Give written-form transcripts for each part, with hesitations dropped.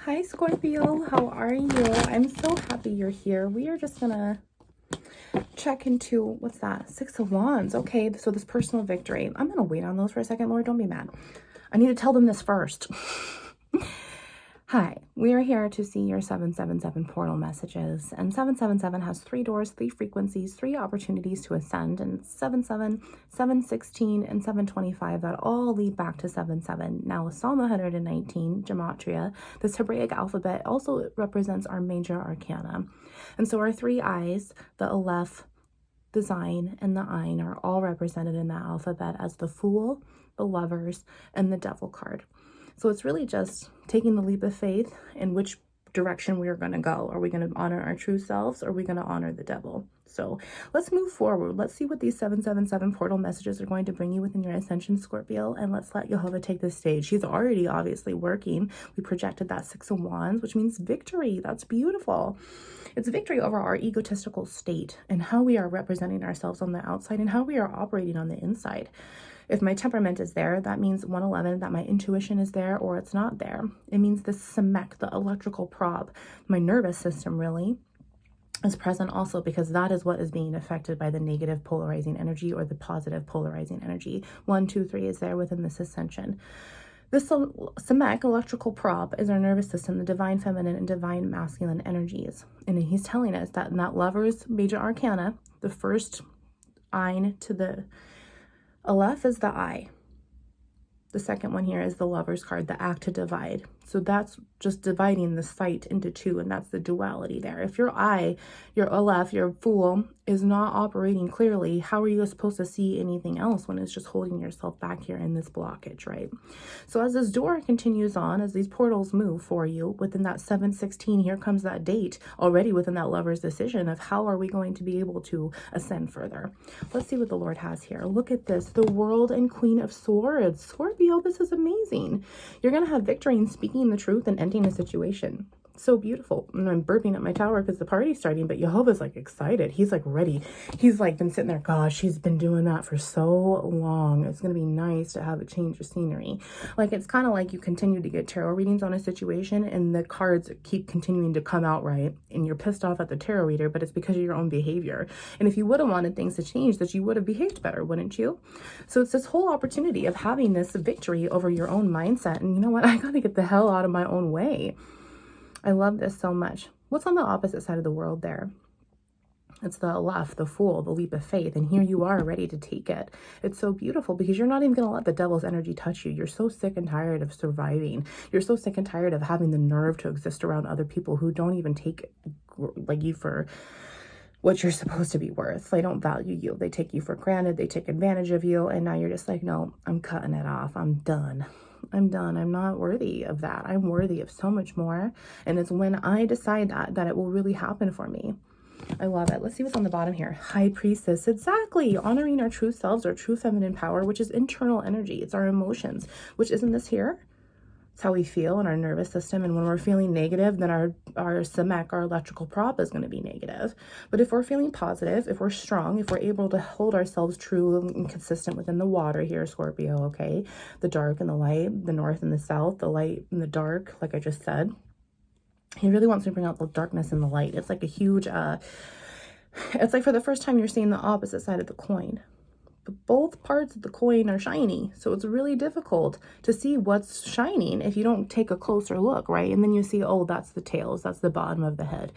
Hi Scorpio, how are you? I'm so happy you're here. We are just gonna check into, what's that? Six of Wands. Okay, so this personal victory. I'm gonna wait on those for a second, Lord, don't be mad. I need to tell them this first. Hi, we are here to see your 777 portal messages, and 777 has 3 doors, 3 frequencies, 3 opportunities to ascend, and 77, 716, and 725 that all lead back to 77. Now, Psalm 119, gematria, this Hebraic alphabet also represents our major arcana. And so our 3 eyes, the Aleph, the Zayin, and the Ain are all represented in that alphabet as the Fool, the Lovers, and the Devil card. So it's really just taking the leap of faith in which direction we are going to go. Are we going to honor our true selves, or are we going to honor the devil? So let's move forward. Let's see what these 777 portal messages are going to bring you within your ascension, Scorpio, and let's let Jehovah take the stage. He's already obviously working. We projected that 6 of Wands, which means victory. That's beautiful. It's victory over our egotistical state and how we are representing ourselves on the outside and how we are operating on the inside. If my temperament is there, that means 111, that my intuition is there, or it's not there. It means the SEMEC, the electrical prob, my nervous system really is present also, because that is what is being affected by the negative polarizing energy or the positive polarizing energy. 1, 2, 3 is there within this ascension. This SEMEC, electrical prob, is our nervous system, the divine feminine and divine masculine energies. And he's telling us that in that Lover's major arcana, the first Ain to the Aleph is the eye. The second one here is the Lover's card, the act to divide. So that's just dividing the sight into 2, and that's the duality there. If your eye, your Aleph, your Fool, is not operating clearly, how are you supposed to see anything else when it's just holding yourself back here in this blockage, right? So as this door continues on, as these portals move for you, within that 716, here comes that date already within that Lover's decision of how are we going to be able to ascend further. Let's see what the Lord has here. Look at this, the World and Queen of Swords. Scorpio, this is amazing. You're going to have victory in speaking the truth and ending a situation. So beautiful. And I'm burping at my tower because the party's starting, but Jehovah's like excited. He's like ready. He's like been sitting there. Gosh, she's been doing that for so long. It's going to be nice to have a change of scenery. Like, it's kind of like you continue to get tarot readings on a situation and the cards keep continuing to come out right. And you're pissed off at the tarot reader, but it's because of your own behavior. And if you would have wanted things to change, that you would have behaved better, wouldn't you? So it's this whole opportunity of having this victory over your own mindset. And you know what? I got to get the hell out of my own way. I love this so much. What's on the opposite side of the world there? It's the Aleph, the Fool, the leap of faith. And here you are ready to take it. It's so beautiful because you're not even going to let the devil's energy touch you. You're so sick and tired of surviving. You're so sick and tired of having the nerve to exist around other people who don't even take like you for what you're supposed to be worth. They don't value you. They take you for granted. They take advantage of you. And now you're just like, no, I'm cutting it off. I'm done. I'm done. I'm not worthy of that. I'm worthy of so much more. And it's when I decide that it will really happen for me. I love it. Let's see what's on the bottom here. High Priestess. Exactly. Honoring our true selves, our true feminine power, which is internal energy. It's our emotions, which isn't this here? It's how we feel in our nervous system. And when we're feeling negative, then our SEMEC, our electrical prop, is going to be negative. But if we're feeling positive, if we're strong, if we're able to hold ourselves true and consistent within the water here, Scorpio, okay? The dark and the light, the north and the south, the light and the dark, like I just said. He really wants to bring out the darkness and the light. It's like a huge, it's like for the first time you're seeing the opposite side of the coin. But both parts of the coin are shiny. So it's really difficult to see what's shining if you don't take a closer look, right? And then you see, oh, that's the tails. That's the bottom of the head,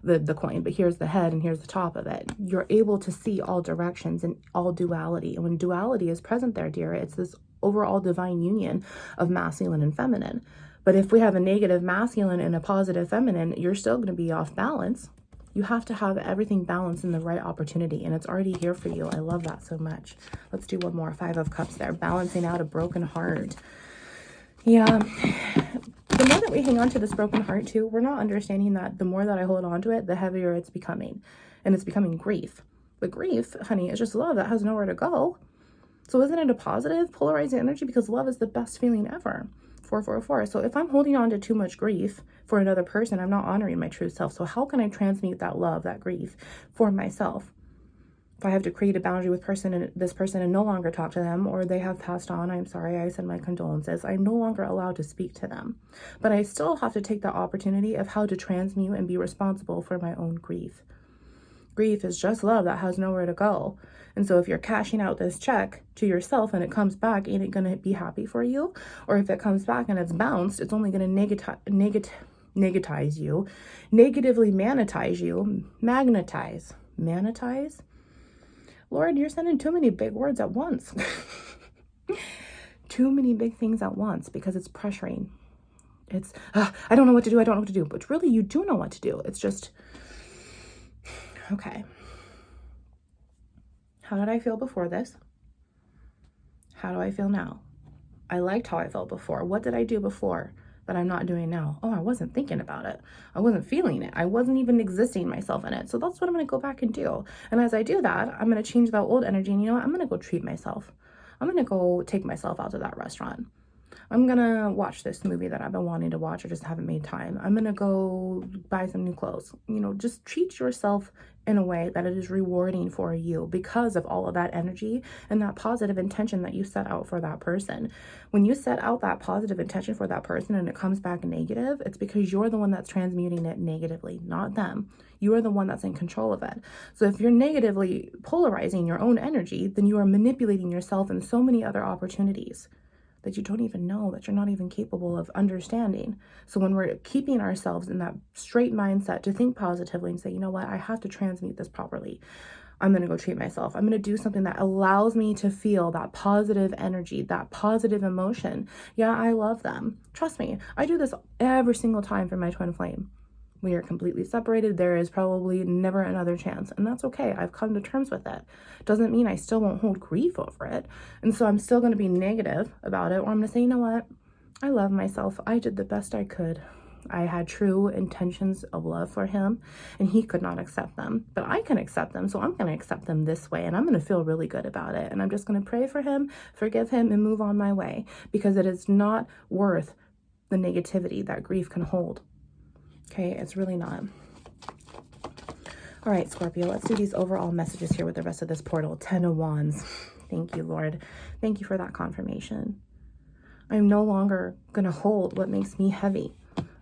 the coin. But here's the head and here's the top of it. You're able to see all directions and all duality. And when duality is present there, dear, it's this overall divine union of masculine and feminine. But if we have a negative masculine and a positive feminine, you're still going to be off balance. You have to have everything balanced in the right opportunity, and it's already here for you. I love that so much. Let's do one more. 5 of Cups there. Balancing out a broken heart. Yeah. The more that we hang on to this broken heart too, we're not understanding that the more that I hold on to it, the heavier it's becoming. And it's becoming grief. But grief, honey, is just love that has nowhere to go. So isn't it a positive polarizing energy? Because love is the best feeling ever. 444. So if I'm holding on to too much grief for another person, I'm not honoring my true self. So how can I transmute that love, that grief for myself? If I have to create a boundary with this person and no longer talk to them, or they have passed on, I'm sorry, I send my condolences. I'm no longer allowed to speak to them. But I still have to take the opportunity of how to transmute and be responsible for my own grief. Grief is just love that has nowhere to go. And so if you're cashing out this check to yourself and it comes back, ain't it going to be happy for you? Or if it comes back and it's bounced, it's only going to negatize you, negatively magnetize. Lord, you're sending too many big words at once. Too many big things at once because it's pressuring. It's, I don't know what to do. I don't know what to do. But really, you do know what to do. It's just, okay. How did I feel before this? How do I feel now? I liked how I felt before. What did I do before that I'm not doing now? Oh, I wasn't thinking about it. I wasn't feeling it. I wasn't even existing myself in it. So that's what I'm going to go back and do. And as I do that, I'm going to change that old energy. And you know what? I'm going to go treat myself. I'm going to go take myself out to that restaurant. I'm going to watch this movie that I've been wanting to watch or just haven't made time. I'm going to go buy some new clothes. You know, just treat yourself in a way that it is rewarding for you because of all of that energy and that positive intention that you set out for that person. When you set out that positive intention for that person and it comes back negative, it's because you're the one that's transmuting it negatively, not them. You are the one that's in control of it. So if you're negatively polarizing your own energy, then you are manipulating yourself in so many other opportunities that you don't even know, that you're not even capable of understanding. So when we're keeping ourselves in that straight mindset to think positively and say, you know what, I have to transmute this properly. I'm going to go treat myself. I'm going to do something that allows me to feel that positive energy, that positive emotion. Yeah, I love them. Trust me, I do this every single time for my twin flame. We are completely separated. There is probably never another chance. And that's okay. I've come to terms with it. Doesn't mean I still won't hold grief over it. And so I'm still going to be negative about it. Or I'm going to say, you know what? I love myself. I did the best I could. I had true intentions of love for him and he could not accept them. But I can accept them. So I'm going to accept them this way. And I'm going to feel really good about it. And I'm just going to pray for him, forgive him, and move on my way. Because it is not worth the negativity that grief can hold. Okay, it's really not. All right, Scorpio, let's do these overall messages here with the rest of this portal. 10 of Wands. Thank you, Lord. Thank you for that confirmation. I'm no longer going to hold what makes me heavy.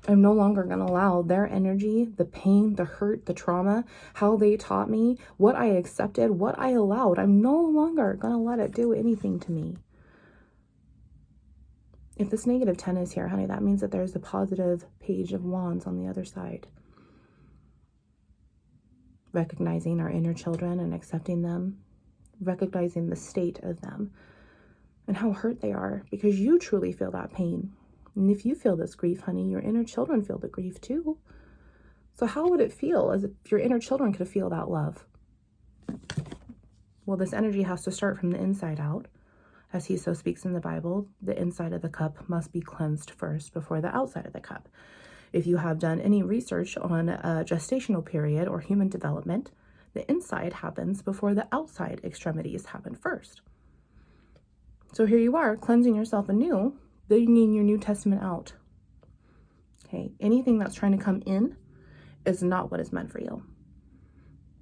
I'm no longer going to allow their energy, the pain, the hurt, the trauma, how they taught me, what I accepted, what I allowed. I'm no longer going to let it do anything to me. If this negative 10 is here, honey, that means that there's a positive page of wands on the other side. Recognizing our inner children and accepting them. Recognizing the state of them. And how hurt they are. Because you truly feel that pain. And if you feel this grief, honey, your inner children feel the grief too. So how would it feel as if your inner children could feel that love? Well, this energy has to start from the inside out. As he so speaks in the Bible, the inside of the cup must be cleansed first before the outside of the cup. If you have done any research on a gestational period or human development, the inside happens before the outside extremities happen first. So here you are, cleansing yourself anew, bringing your New Testament out. Okay, anything that's trying to come in is not what is meant for you.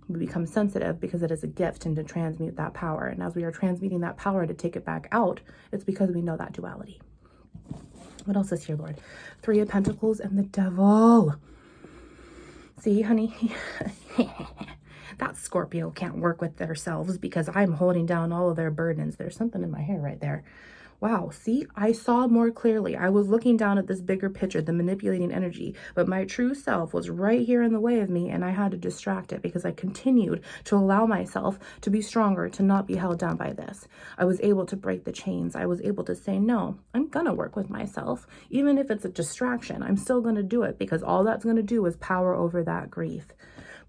We become sensitive because it is a gift and to transmute that power. And as we are transmuting that power to take it back out, it's because we know that duality. What else is here, Lord? 3 of Pentacles and the Devil. See, honey, that Scorpio can't work with themselves because I'm holding down all of their burdens. There's something in my hair right there. Wow, see, I saw more clearly. I was looking down at this bigger picture, the manipulating energy, but my true self was right here in the way of me and I had to distract it because I continued to allow myself to be stronger, to not be held down by this. I was able to break the chains. I was able to say, no, I'm going to work with myself. Even if it's a distraction, I'm still going to do it because all that's going to do is power over that grief.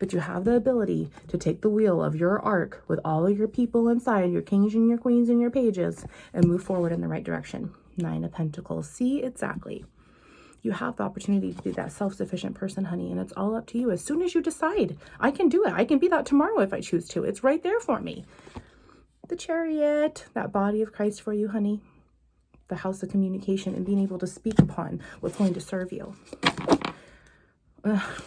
But you have the ability to take the wheel of your arc with all of your people inside, your kings and your queens and your pages, and move forward in the right direction. 9 of Pentacles. See, exactly. You have the opportunity to be that self-sufficient person, honey, and it's all up to you. As soon as you decide, I can do it. I can be that tomorrow if I choose to. It's right there for me. The Chariot, that body of Christ for you, honey. The house of communication and being able to speak upon what's going to serve you.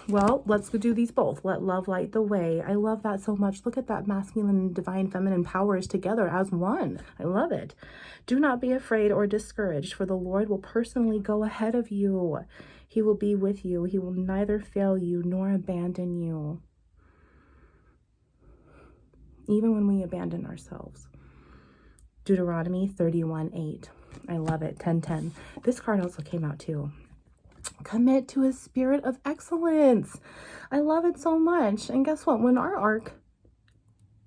Well, let's do these both. Let love light the way. I love that so much. Look at that masculine, divine, feminine powers together as one. I love it. Do not be afraid or discouraged, for the Lord will personally go ahead of you. He will be with you. He will neither fail you nor abandon you, even when we abandon ourselves. Deuteronomy 31:8. I love it. 10:10. This card also came out too. Commit to a spirit of excellence. I love it so much. And guess what? When our arc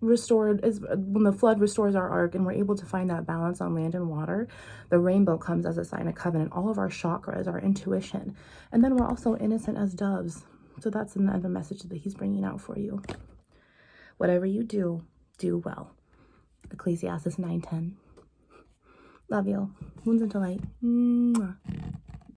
restored is when the flood restores our arc and we're able to find that balance on land and water, the rainbow comes as a sign of covenant. All of our chakras, our intuition, and then we're also innocent as doves. So that's another message that he's bringing out for you. Whatever you do, do well. Ecclesiastes 9:10. Love you. Wounds into light. Mwah.